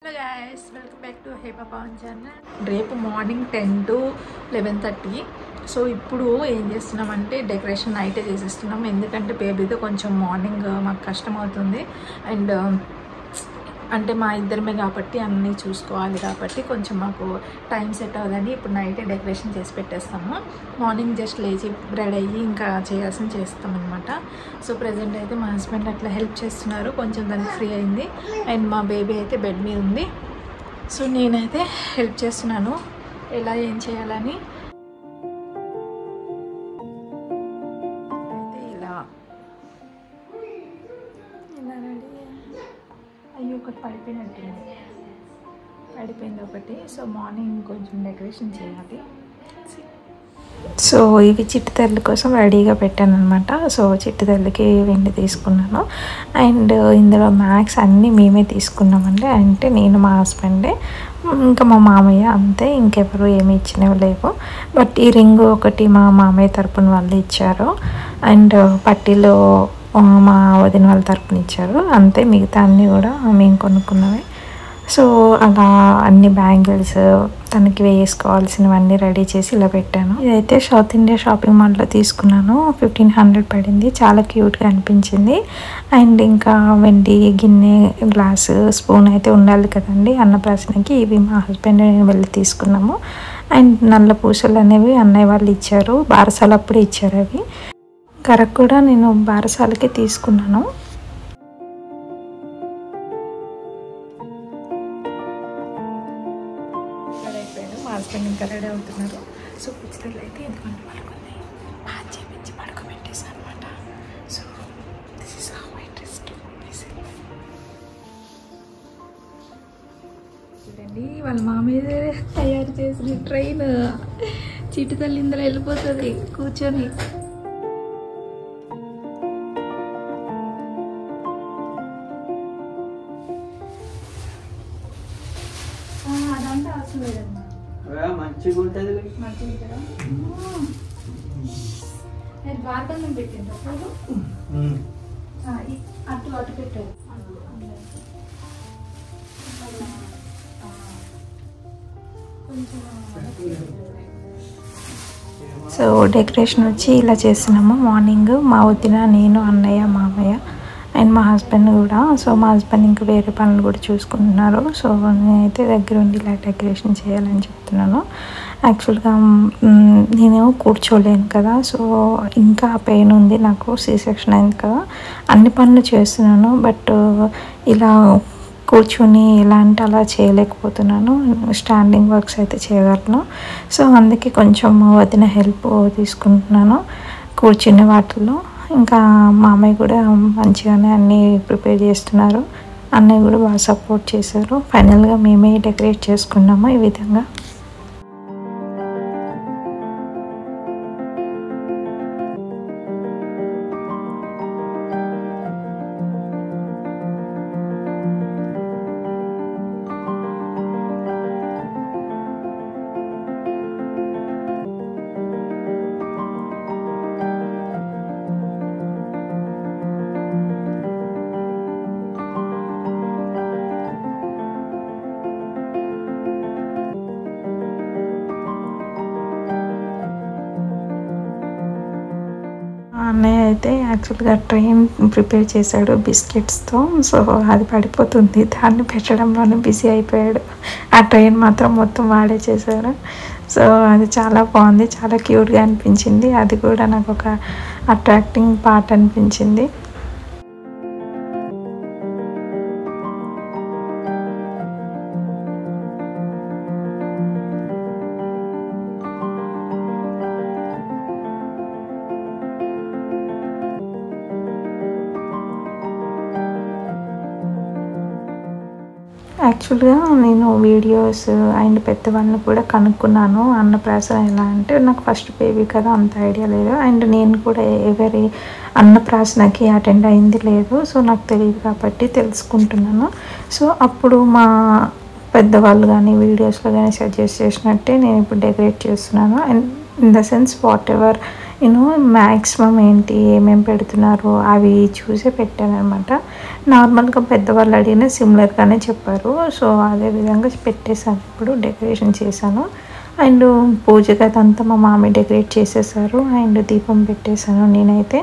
Hello guys, welcome back to Hey Papa on channel. రేపు morning 10 to 11:30. So ఇప్పుడు ఏం చేస్తున్నామంటే డెకరేషన్ నైటే చేసేస్తున్నాం. ఎందుకంటే బేబీతో కొంచెం మార్నింగ్ మాకు కష్టం అవుతుంది. అండ్ అంటే మా ఇద్దరమే కాబట్టి అన్నీ చూసుకోవాలి కాబట్టి కొంచెం మాకు టైం సెట్ అవ్వదని ఇప్పుడు నైటే డెకరేషన్ చేసి పెట్టేస్తాము. మార్నింగ్ జస్ట్ లేచి రెడీ అయ్యి ఇంకా చేయాల్సింది చేస్తాం అనమాట. సో ప్రజెంట్ అయితే మా హస్బెండ్ అట్లా హెల్ప్ చేస్తున్నారు, కొంచెం దానికి ఫ్రీ అయింది. అండ్ మా బేబీ అయితే బెడ్ మీద ఉంది. సో నేనైతే హెల్ప్ చేస్తున్నాను ఎలా ఏం చేయాలని. అయితే ఇలా రెడీ అయ్యి ఒకటి పడిపోయింది ఒకటి. సో మార్నింగ్ కొంచెం డెకరేషన్ చేయాలి. సో ఇవి చిట్టి తల్లి కోసం రెడీగా పెట్టాను అనమాట. సో చిట్టి తల్లికి వెండి తీసుకున్నాను. అండ్ ఇందులో మ్యాక్స్ అన్నీ మేమే తీసుకున్నామండి. అంటే నేను, మా హస్బెండే, ఇంకా మా మామయ్య, అంతే. ఇంకెవరు ఏమి ఇచ్చినవి లేవు. బట్ ఈ రింగ్ ఒకటి మా మామయ్య తరపున వాళ్ళు ఇచ్చారు. అండ్ పట్టీలో మా వదిన వాళ్ళ తరపున ఇచ్చారు. అంతే, మిగతా అన్నీ కూడా మేము కొనుక్కున్నవి. సో అలా అన్ని బ్యాంగిల్స్ తనకి వేసుకోవాల్సినవన్నీ రెడీ చేసి ఇలా పెట్టాను. ఇదైతే సౌత్ ఇండియా షాపింగ్ మాల్లో తీసుకున్నాను. 1500 పడింది. చాలా క్యూట్గా అనిపించింది. అండ్ ఇంకా వెండి గిన్నె, గ్లాసు, స్పూన్ అయితే ఉండాలి కదండి అన్నప్రాసనకి. ఇవి మా హస్బెండ్ నేను వెళ్ళి తీసుకున్నాము. అండ్ నల్ల పూసలు అనేవి అన్నయ్య వాళ్ళు ఇచ్చారు. బారసాలు అప్పుడే ఇచ్చారు అవి. కరెక్ట్ కూడా నేను బారసాలకి తీసుకున్నాను. మా హస్బెండ్ ఇంకా రెడీ అవుతున్నారు. సో పిచ్చితల్లి అయితే ఎందుకంటే పడుకుంది, బాగా చేపించి పడుకోబెట్టేసాను అనమాట. So this is how I dressed చూడండి, వాళ్ళ మామయ్య తయారు చేసిన ట్రైన్ చిట్టి తల్లి ఇందులో వెళ్ళిపోతుంది కూర్చొని. అదంతా అవసరం లేదమ్మా, మంచిగా ఉంటుంది. నేను బార్బంధం పెట్టింది అటు అటు పెట్టారు. సో డెకరేషన్ వచ్చి ఇలా చేస్తున్నాము. మార్నింగ్ మా వదిన, నేను, అన్నయ్య, మామయ్య అండ్ మా హస్బెండ్ కూడా. సో మా హస్బెండ్ ఇంకా వేరే పనులు కూడా చూసుకుంటున్నారు. సో నేనైతే దగ్గర ఉండి ఇలా డెకరేషన్ చేయాలని చెప్తున్నాను. యాక్చువల్గా నేను కూర్చోలేను కదా, సో ఇంకా పెయిన్ ఉంది నాకు, సి సెక్షన్ అయింది కదా. అన్ని పనులు చేస్తున్నాను, బట్ ఇలా కూర్చొని ఎలా అంటే అలా చేయలేకపోతున్నాను. స్టాండింగ్ వర్క్స్ అయితే చేయగలను. సో అందుకే కొంచెం వదిన హెల్ప్ తీసుకుంటున్నాను కూర్చునే వాటిల్లో. ఇంకా మామయ్య కూడా మంచిగానే అన్నీ ప్రిపేర్ చేస్తున్నారు. అన్నయ్య కూడా బాగా సపోర్ట్ చేశారు. ఫైనల్గా మేమే డెకరేట్ చేసుకున్నాము ఈ విధంగా. అన్నయ్య అయితే యాక్చువల్గా ట్రైన్ ప్రిపేర్ చేశాడు బిస్కెట్స్తో. సో అది పడిపోతుంది, దాన్ని పెట్టడంలోనే బిజీ అయిపోయాడు. ఆ ట్రైన్ మాత్రం మొత్తం వాడే చేశారు. సో అది చాలా బాగుంది, చాలా క్యూట్గా అనిపించింది. అది కూడా నాకు ఒక అట్రాక్టింగ్ పార్ట్ అనిపించింది. యాక్చువల్గా నేను వీడియోస్ అండ్ పెద్దవాళ్ళని కూడా కనుక్కున్నాను. అన్నప్రాసన ఎలా అంటే, నాకు ఫస్ట్ బేబీ కదా అంత ఐడియా లేదు. అండ్ నేను కూడా ఎవరి అన్నప్రాసనకి అటెండ్ అయింది లేదు. సో నాకు తెలియదు కాబట్టి తెలుసుకుంటున్నాను. సో అప్పుడు మా పెద్దవాళ్ళు కానీ వీడియోస్లో కానీ సజెస్ట్ చేసినట్టే నేను ఇప్పుడు డెకరేట్ చేస్తున్నాను. And in the sense what ever నేను మ్యాక్సిమం ఏంటి ఏమేమి పెడుతున్నారో అవి చూసే పెట్టాను అనమాట. నార్మల్గా పెద్దవాళ్ళు అడిగిన సిమిలర్గానే చెప్పారు. సో అదే విధంగా పెట్టేశాను. ఇప్పుడు డెకరేషన్ చేశాను. అండ్ పూజ గది అంతా మా మామీ డెకరేట్ చేసేసారు. అండ్ దీపం పెట్టేశాను నేనైతే.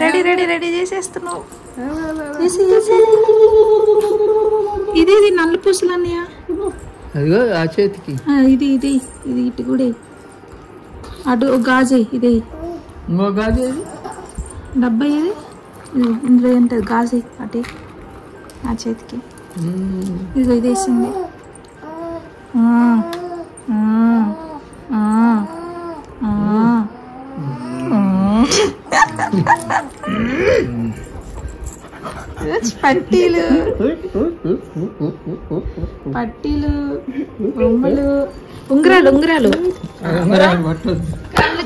రెడీ రెడీ రెడీ చేసేస్తున్నావు. ఇది ఇది నల్ల పూసలు అన్నయ్య. అదిగో ఆ చేతికి ఇది ఇది ఇది ఇటు కూడా అటు గాజే ఇదే ఇంకో గాజు డబ్బా ఇది ఇందులో ఏంటది గాజే అటే ఆ చేతికి ఇదిగో ఇది వేసింది. పట్టీలు పట్టీలు బొమ్మలు ఉంగరాలు ఉంగరాలు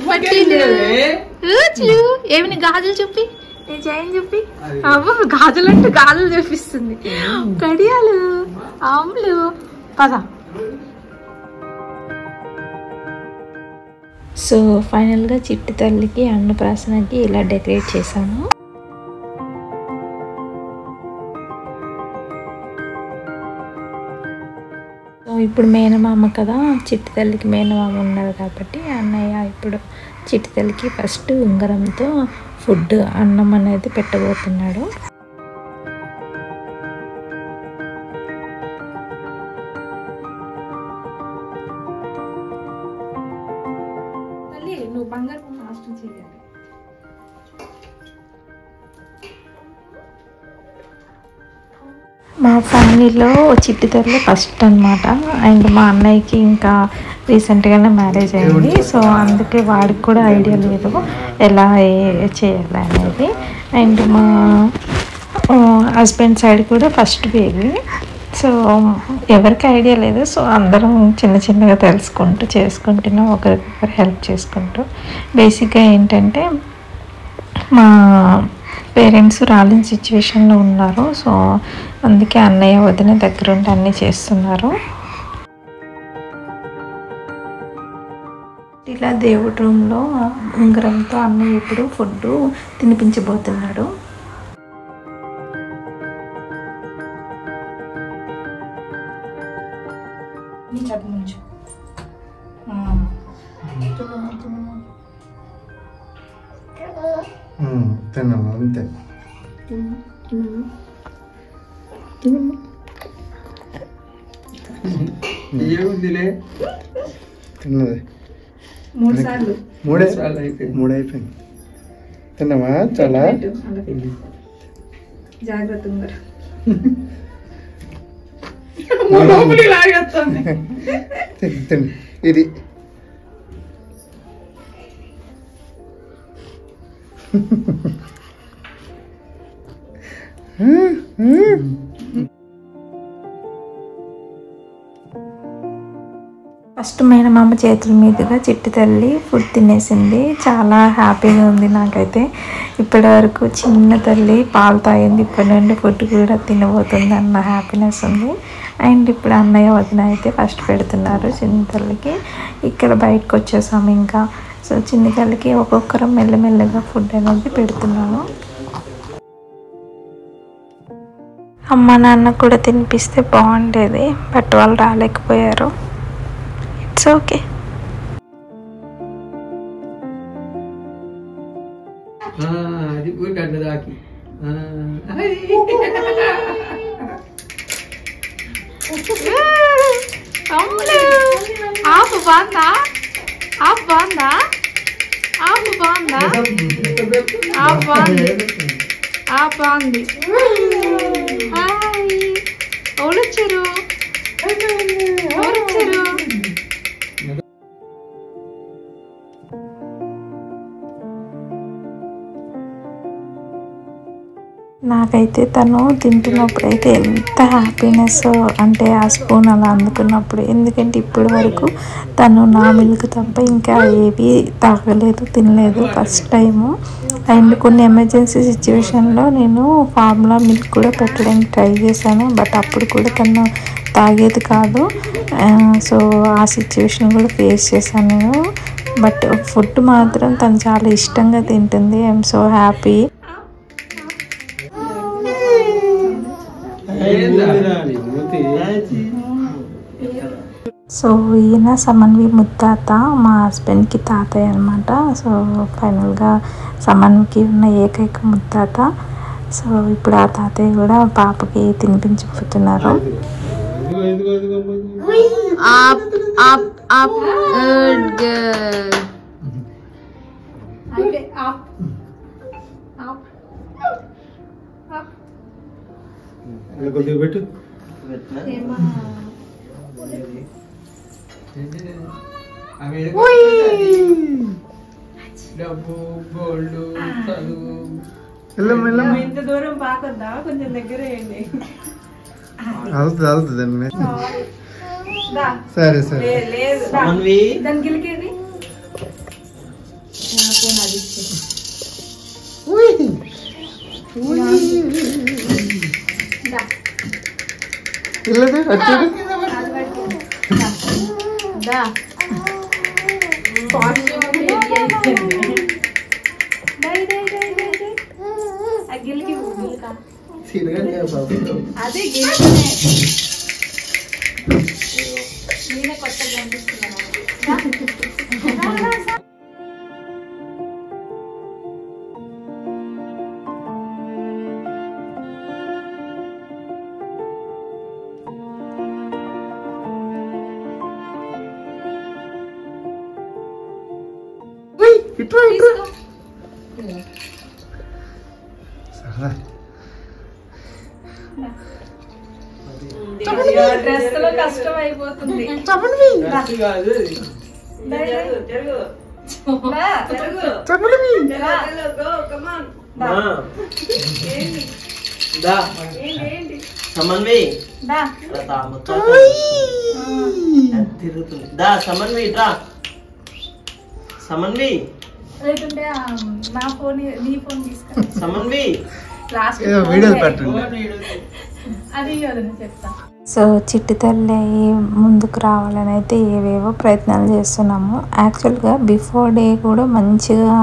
పట్టీలు ఏమైనా గాజులు చూపి నేను చేయని చెప్పి అవ్వ గాజులు అంటే గాజులు చూపిస్తుంది. కడియాలు ఆమ్లు పద. సో ఫైనల్గా చిట్టి తల్లికి అన్నప్రాసనకి ఇలా డెకరేట్ చేశాను. సో ఇప్పుడు మేనమామ కదా, చిట్టి తల్లికి మేనమామ ఉన్నారు కాబట్టి అన్నయ్య ఇప్పుడు చిట్టి తల్లికి ఫస్ట్ ఉంగరంతో ఫుడ్ అన్నం అనేది పెట్టబోతున్నాడు. నువ్వు బంగారు నాశనం చేయాలి. మా ఫ్యామిలీలో చిట్టి తల్లి ఫస్ట్ అనమాట. అండ్ మా అన్నయ్యకి ఇంకా రీసెంట్గానే మ్యారేజ్ అయింది. సో అందుకే వాడికి కూడా ఐడియా లేదు ఎలా చేయాలి అనేది. అండ్ మా హస్బెండ్ సైడ్ కూడా ఫస్ట్ బేబీ. సో ఎవరికి ఐడియా లేదు. సో అందరం చిన్న చిన్నగా తెలుసుకుంటూ చేసుకుంటున్నాం, ఒకరికొకరు హెల్ప్ చేసుకుంటూ. బేసిక్గా ఏంటంటే మా పేరెంట్స్ రాలేని సిచ్యువేషన్లో ఉన్నారు. సో అందుకే అన్నయ్య వదిన దగ్గరుండి అన్నీ చేస్తున్నారు. ఇలా దేవుడి రూమ్లో ఉంగరంతో అన్నయ్య ఇప్పుడు ఫుడ్ తినిపించబోతున్నాడు. తిన్నాము అంతే. ఏముందిలే తిన్నది 3 సార్లు మూడే అయిపోయింది. తిన్నామా చాలా జాగ్రత్త తిండి ఇది ఫస్ట్ మేనమామ చేతుల మీదుగా చిట్టి తల్లి ఫుడ్ తినేసింది. చాలా హ్యాపీగా ఉంది నాకైతే. ఇప్పటి వరకు చిన్న తల్లి పాలు తాగింది, ఇప్పటి నుండి ఫుడ్ కూడా తినబోతుంది అన్న హ్యాపీనెస్ ఉంది. అండ్ ఇప్పుడు అన్నయ్య వదిన అయితే ఫస్ట్ పెడుతున్నారు చిన్న తల్లికి. ఇక్కడ బయటకు వచ్చేసాము ఇంకా. సో చిన్న తల్లికి ఒక్కొక్కరు మెల్లమెల్లగా ఫుడ్ అనేది పెడుతున్నాను. అమ్మ నాన్న కూడా తినిపిస్తే బాగుండేది, బట్ వాళ్ళు రాలేకపోయారు. It's okay. అది గడ్డ దాకి ఆపు బాగుందా? ఆపు బాగుందా? ఆపు బాగుందా? ఆపు బాగుంది. ఆపు బాగుంది. హాయ్, ఎవరు వచ్చారు? ఎవరు వచ్చారు? నాకైతే తను తింటున్నప్పుడైతే ఎంత హ్యాపీనెస్ అంటే ఆ స్పూన్ అలా అందుకున్నప్పుడు. ఎందుకంటే ఇప్పటి వరకు తను నా మిల్క్ తప్ప ఇంకా ఏవి తాగలేదు, తినలేదు, ఫస్ట్ టైము. అండ్ కొన్ని ఎమర్జెన్సీ సిచ్యువేషన్లో నేను ఫార్ములా మిల్క్ కూడా పెట్టడానికి ట్రై చేశాను, బట్ అప్పుడు కూడా తను తాగేది కాదు. సో ఆ సిచ్యువేషన్ కూడా ఫేస్ చేశాను నేను. బట్ ఫుడ్ మాత్రం తను చాలా ఇష్టంగా తింటుంది. I'm so happy. సో ఈయన సమన్వి ముత్తాత, మా హస్బెండ్కి తాతయ్య అనమాట. సో ఫైనల్గా సమన్వికి ఉన్న ఏకైక ముత్తాత. సో ఇప్పుడు ఆ తాతయ్య కూడా పాపకి తినిపించబోతున్నారు. కొద్దిగా పెట్టు. డబ్బు గోల్డ్ చదువు ఇంత దూరం పాకొద్దా, కొంచెం దగ్గర వేయండి. అవుతుంది అండి. సరే సరే లేదు దాని గిలికేది పిల్లది వచ్చాడు. అదే నేనే కొత్తగా కనిపిస్తున్నాను. డ్రెస్ లో కష్టం అయిపోతుంది. సమన్వి తిరుగుతుంది. దా సమన్వి రా. సమన్వి లేకుంటే నా ఫోన్ నీ ఫోన్ తీసుకురా. సమన్వి వీడియోలు పెట్టండి. అది చెప్తా. సో చిట్టి తల్లి ముందుకు రావాలని అయితే ఏవేవో ప్రయత్నాలు చేస్తున్నాము. యాక్చువల్గా బిఫోర్ డే కూడా మంచిగా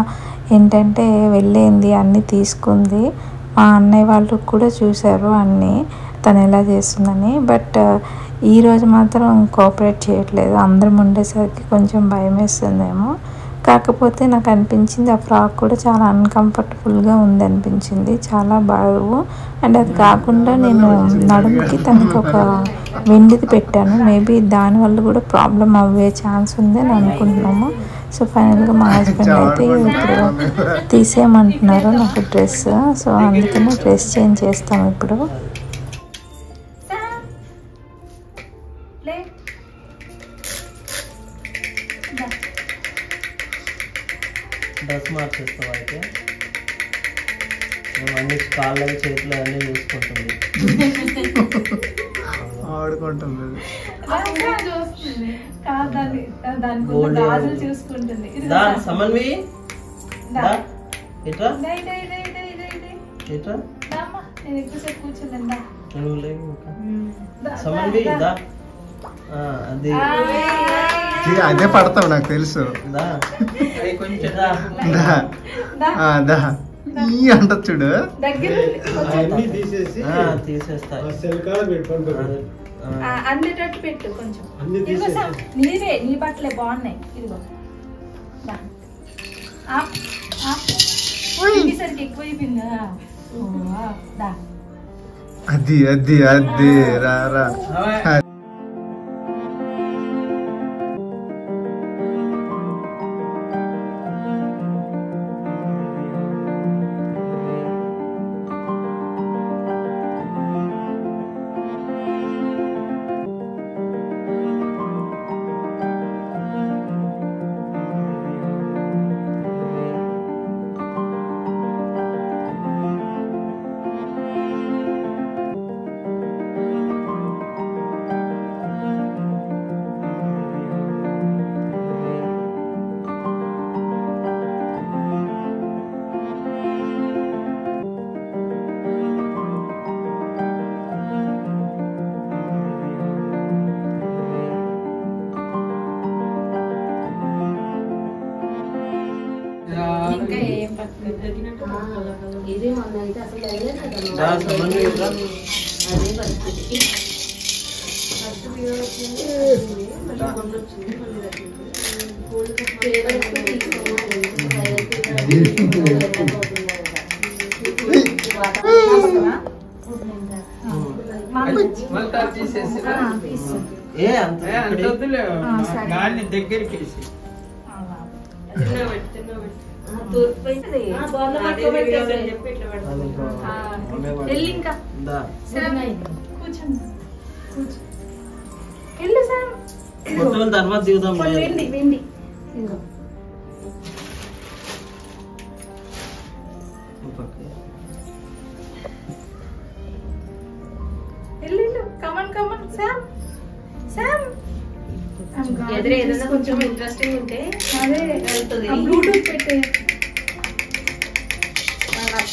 ఏంటంటే వెళ్ళింది, అన్నీ తీసుకుంది. మా అన్నయ్య వాళ్ళు కూడా చూశారు అన్నీ తను ఎలా చేస్తుందని. బట్ ఈరోజు మాత్రం కోఆపరేట్ చేయట్లేదు. అందరం ఉండేసరికి కొంచెం భయం వేస్తుందేమో. కాకపోతే నాకు అనిపించింది ఆ ఫ్రాక్ కూడా చాలా అన్కంఫర్టబుల్గా ఉంది అనిపించింది, చాలా బాగు. అండ్ అది కాకుండా నేను నడుముకి తనకి ఒక వెండిది పెట్టాను, మేబీ దానివల్ల కూడా ప్రాబ్లం అవ్వే ఛాన్స్ ఉంది అని అనుకుంటున్నాము. సో ఫైనల్గా మా హస్బెండ్ అయితే ఇప్పుడు తీసేయమంటున్నారు నాకు డ్రెస్. సో అందుకనే డ్రెస్ చేంజ్ చేస్తాము ఇప్పుడు. డ్రెస్ మార్చేస్తావు అయితే అన్ని కాళ్ళు చేతులు అన్నీ చూసుకుంటుంది, ఆడుకుంటుంది. గాజులు చూసుకుంటుంది. సమన్వి ఇట్రా ఇట్రా నేను ఎక్కువసేపు కూర్చోలేదా? సమన్వి దా అది అదే పడతావు నాకు తెలుసు. దా కొంచెం అంట చూడు, అందేటట్టు పెట్టు కొంచెం. నీవే నీ బట్టలే బాగున్నాయి. ఇదిగో సరికి ఎక్కువైపోయిందా? అది అది అది రా రా. దగ్గరికి తర్వాత దిగుదాం. ఏదైనా కొంచెం ఇంట్రెస్టింగ్ ఉంటే అదే బ్లూటూత్ పెట్టే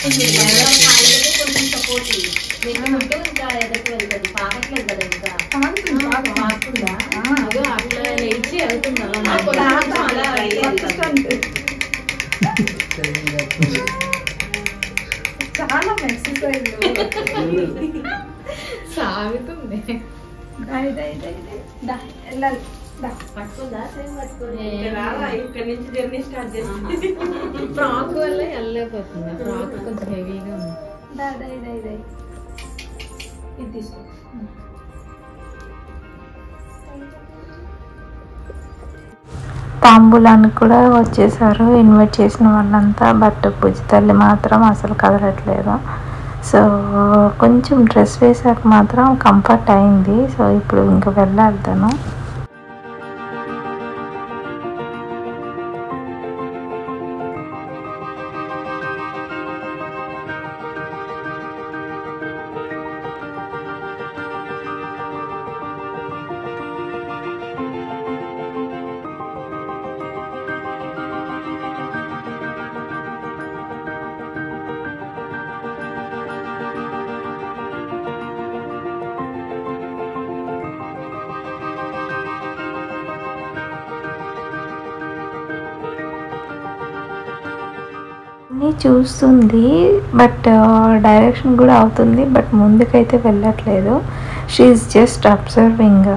కొంచెం సపోర్ట్ ఇంకా ఎదరికి వెళ్తుంది. పాకట్లేదు కదా, ఇంకా పాకుందా అట్లా లేచి వెళ్తుంది. చాలా ఎక్సర్సైజ్ సాగుతుంది. పట్టుకుందా? సేమ్ పట్టుకుని ఇక్కడ నుంచి జర్నీ స్టార్ట్ చేస్తుంది. ఫ్రాక్ వల్ల వెళ్ళలేకపోతుంది. ఫ్రాక్ కొంచెం హెవీగా ఉంది. ఇది తీసుకో. తాంబూలానికి కూడా వచ్చేసారు ఇన్వైట్ చేసిన వాళ్ళంతా. బట్ పూజ తల్లి మాత్రం అసలు కదలట్లేదు. సో కొంచెం డ్రెస్ వేసాక మాత్రం కంఫర్ట్ అయింది. సో ఇప్పుడు ఇంకా వెళ్ళాలి తను. అన్నీ చూస్తుంది, బట్ డైరెక్షన్ కూడా అవుతుంది, బట్ ముందుకైతే వెళ్ళట్లేదు. She is just observing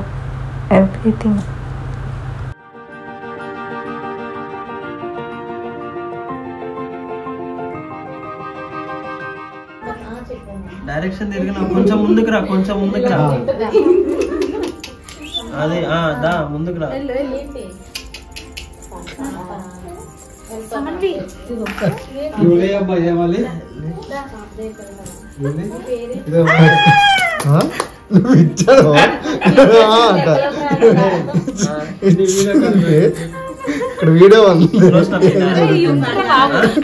everything. Direction తిరిగిన కొంచెం ముందుకు రా, కొంచెం ముందుకు రా. అదే దా ముందుకు రా. ఇక్కడ వీడియో ఉంది,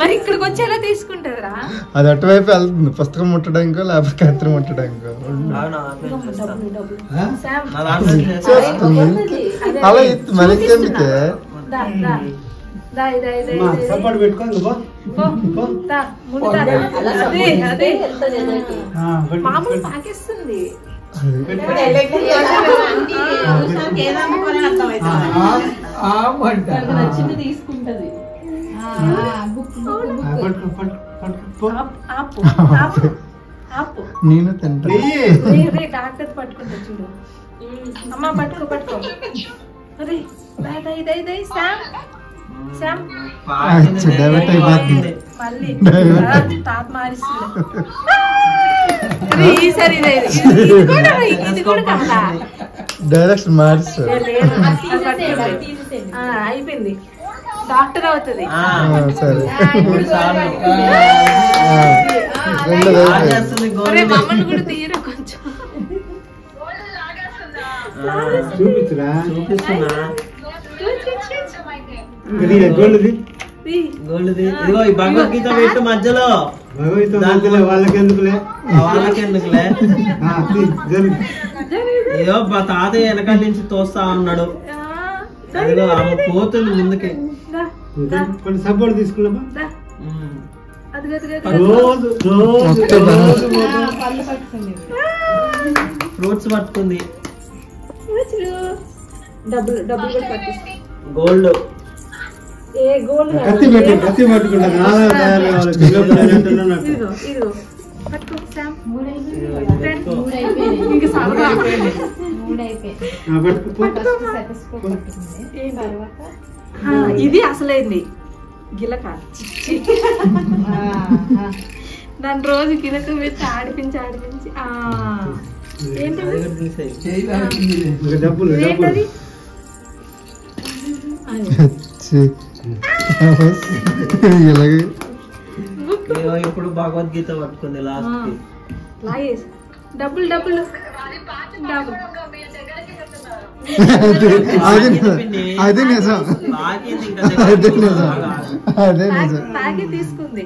మరి ఇక్కడికి వచ్చేలా తీసుకుంటారా? అది అటువైపు వెళ్తుంది, పుస్తకం ముట్టడానికో లేకపోతే కత్తిరి ముట్టడానికో అలా మరి ఎందుకే మామూలు పాకిస్తుంది. నచ్చింది తీసుకుంటది. నేను తింటా. డాక్టర్ పట్టుకుంటా చూడు. అమ్మ పట్టుకో పట్టుకో. అరే డైవర్ట్ అయిపోతుంది. మళ్ళీ తాత మారిస్తుంది. ఈసారి ఇది కూడా కాదా? డైరెక్షన్ మారుస్తారు. అయిపోయింది, డాక్టర్ అవుతుంది. సరే మమ్మల్ని కూడా తీయరు కొంచెం. గోల్డ్ది ఇదిగో ఈ భగవద్గీత పెట్టు మధ్యలో. వాళ్ళకెందుకులే ఏదో మా తాతయ్య వెనకాల నుంచి తోస్తా ఉన్నాడు. అదిగో ఆమె పోతుంది ముందుకి. కొన్ని సపోర్ట్ తీసుకున్నామా? ఫ్రూట్స్ పట్టుకుంది. డబ్బులు డబ్బులు కూడా పట్టిస్తాయి. గోల్డ్ కత్తి పట్టుకుంటా. ఇది అసలైంది గిలక. దాని రోజు గిలక పెట్టి ఆడిపించి ఏంటది? ఇప్పుడు భగవద్గీత పట్టుకుంది లాస్ట్ కి. డబ్బులు డబ్బులు అదే నిజం, అదే నిజం. తీసుకుంది.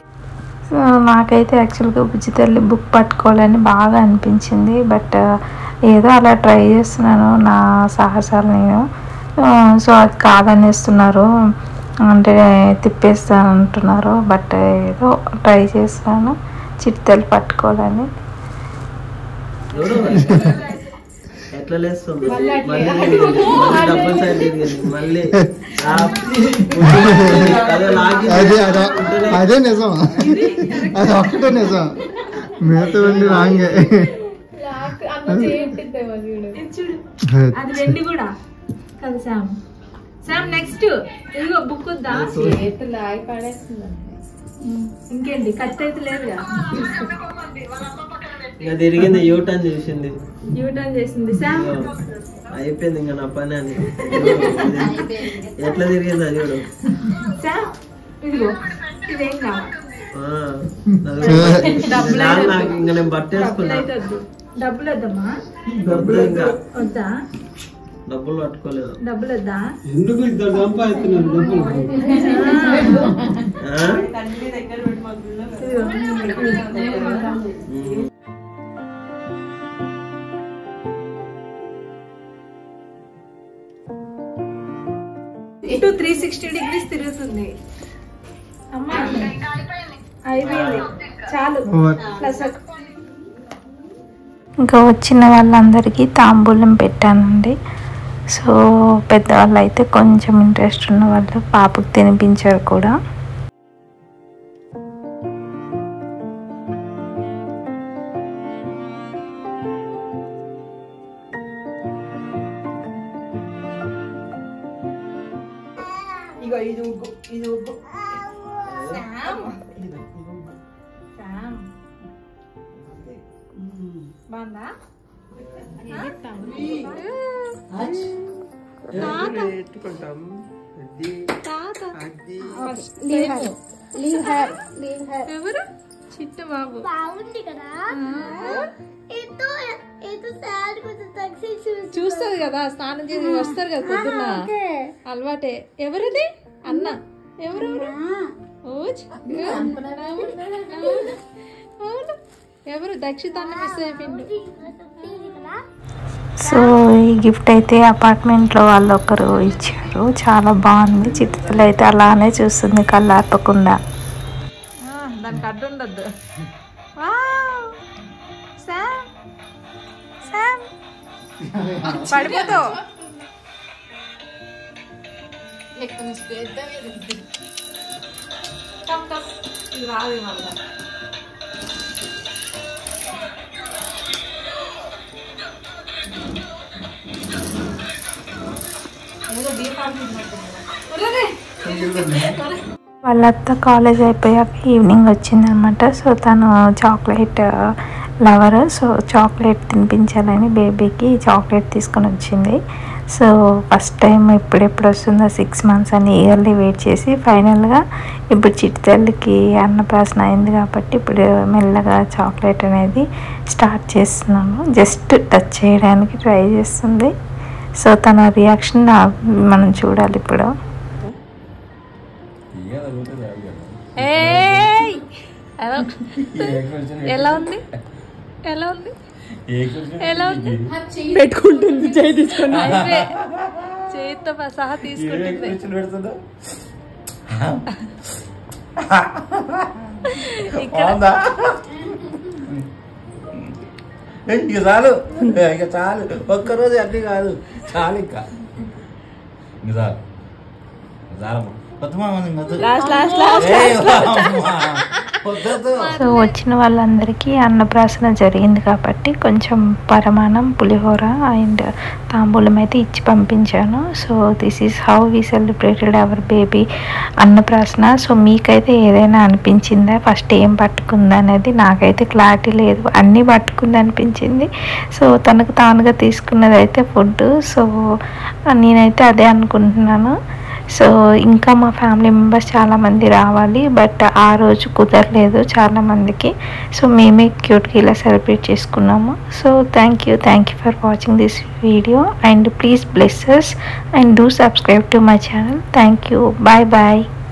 సో నాకైతే యాక్చువల్గా బుజ్జితల్లి బుక్ పట్టుకోవాలని బాగా అనిపించింది. బట్ ఏదో అలా ట్రై చేస్తున్నాను నా సాహసాలు నేను. సో అది కాదనేస్తున్నారు, అంటే తిప్పేస్తాను అంటున్నారు. బట్ ఏదో ట్రై చేస్తాను చిట్తలు పట్టుకోవాలని. ఎట్లా లేస్తుంది డబ్బులు సైడ్ మళ్ళీ అదే నిజం, అది ఒక్కటే నిజం, మిగతా వెళ్ళి రాంగే. అది వెండి కూడా కదా శామ్. శామ్ నెక్స్ట్ ఇదిగో బుక్ వద్దా? ఇంకేంటి కట్ అయితే లేదుగా. ఇంకా తిరిగింది, యూటర్న్ చేసింది. యూటర్న్ చేసింది శామ్. అయిపోయింది ఇంకా నా పని అని. ఎట్లా తిరిగింది అది చూడు. శామ్ ఇదిగో ఇదేం కావాలి? నాకు ఇంకా నేను పట్టేసుకున్నా. డబ్బులు వద్దమ్మా? డబ్బులు ఇంకా వద్దా? డబ్బులు పట్టుకోలేదు. డబ్బులు వద్దా? ఎందుకు ఇద్దరు సంపాదిస్తున్నారు డబ్బులు? 360 degrees తిరుగుతుంది. అమ్మా అయిపోయింది చాలు. ఇంకా వచ్చిన వాళ్ళందరికీ తాంబూలం పెట్టానండి. సో పెద్దవాళ్ళు అయితే కొంచెం ఇంట్రెస్ట్ ఉన్న వాళ్ళు పాపకు తినిపించారు కూడా. బాగుందా? ఎవరు? చిట్ట బాబు బాగుంది కదా. చూస్తుంది కదా, స్నానం చేసి వస్తారు కదా పొద్దున్న, అలవాటే. ఎవరిది? అన్న. ఎవరెవరు? ఎవరు? దక్షితాన్ని మిస్ అయిపోయిండు. సో ఈ గిఫ్ట్ అయితే అపార్ట్మెంట్లో వాళ్ళు ఒకరు ఇచ్చారు, చాలా బాగుంది. చిట్టుతల్లి అయితే అలానే చూస్తుంది కళ్ళార్పకుండా. దానికి అడ్డు ఉండద్దు. పడిపోతావు. ఇది రాదు మళ్ళా. వాళ్ళత్త కాలేజ్ అయిపోయాక ఈవినింగ్ వచ్చిందనమాట. సో తను చాక్లెట్ లవర్, సో చాక్లెట్ తినిపించాలని బేబీకి చాక్లెట్ తీసుకొని వచ్చింది. సో ఫస్ట్ టైం ఎప్పుడెప్పుడు వస్తుందో 6 months అని ఇయర్లీ వెయిట్ చేసి ఫైనల్గా ఇప్పుడు చిట్టుతల్లికి అన్నప్రాసన అయింది కాబట్టి ఇప్పుడు మెల్లగా చాక్లెట్ అనేది స్టార్ట్ చేస్తున్నాను. జస్ట్ టచ్ చేయడానికి ట్రై చేస్తుంది. సో తన రియాక్షన్ మనం చూడాలి ఇప్పుడు. ఎలా ఉంది? ఎలా ఉంది? ఎలా ఉంది? పెట్టుకుంటుంది, చేయి తీసుకుని చేతితో సహా తీసుకుంటుంది. ఇక చాలు, ఇక చాలు, ఒక్కరోజు అన్నీ కాదు, చాలు ఇంకా చాలు చాలమ్మా. సో వచ్చిన వాళ్ళందరికీ అన్నప్రాసన జరిగింది కాబట్టి కొంచెం పరమాణం, పులిహోర అండ్ తాంబూలం అయితే ఇచ్చి పంపించాను. So this is how we celebrated hour baby అన్నప్రాసన. సో మీకైతే ఏదైనా అనిపించిందా? ఫస్ట్ ఏం పట్టుకుందా అనేది నాకైతే క్లారిటీ లేదు, అన్నీ పట్టుకుంది అనిపించింది. సో తనకు తానుగా తీసుకున్నది అయితే ఫుడ్. సో నేనైతే అదే అనుకుంటున్నాను. సో ఇంకా మా ఫ్యామిలీ మెంబర్స్ చాలామంది రావాలి, బట్ ఆ రోజు కుదరలేదు చాలామందికి. సో మేమే క్యూట్గా ఇలా సెలబ్రేట్ చేసుకున్నాము. So thank you for watching this video and please bless us and do subscribe to my channel. Thank you. Bye bye.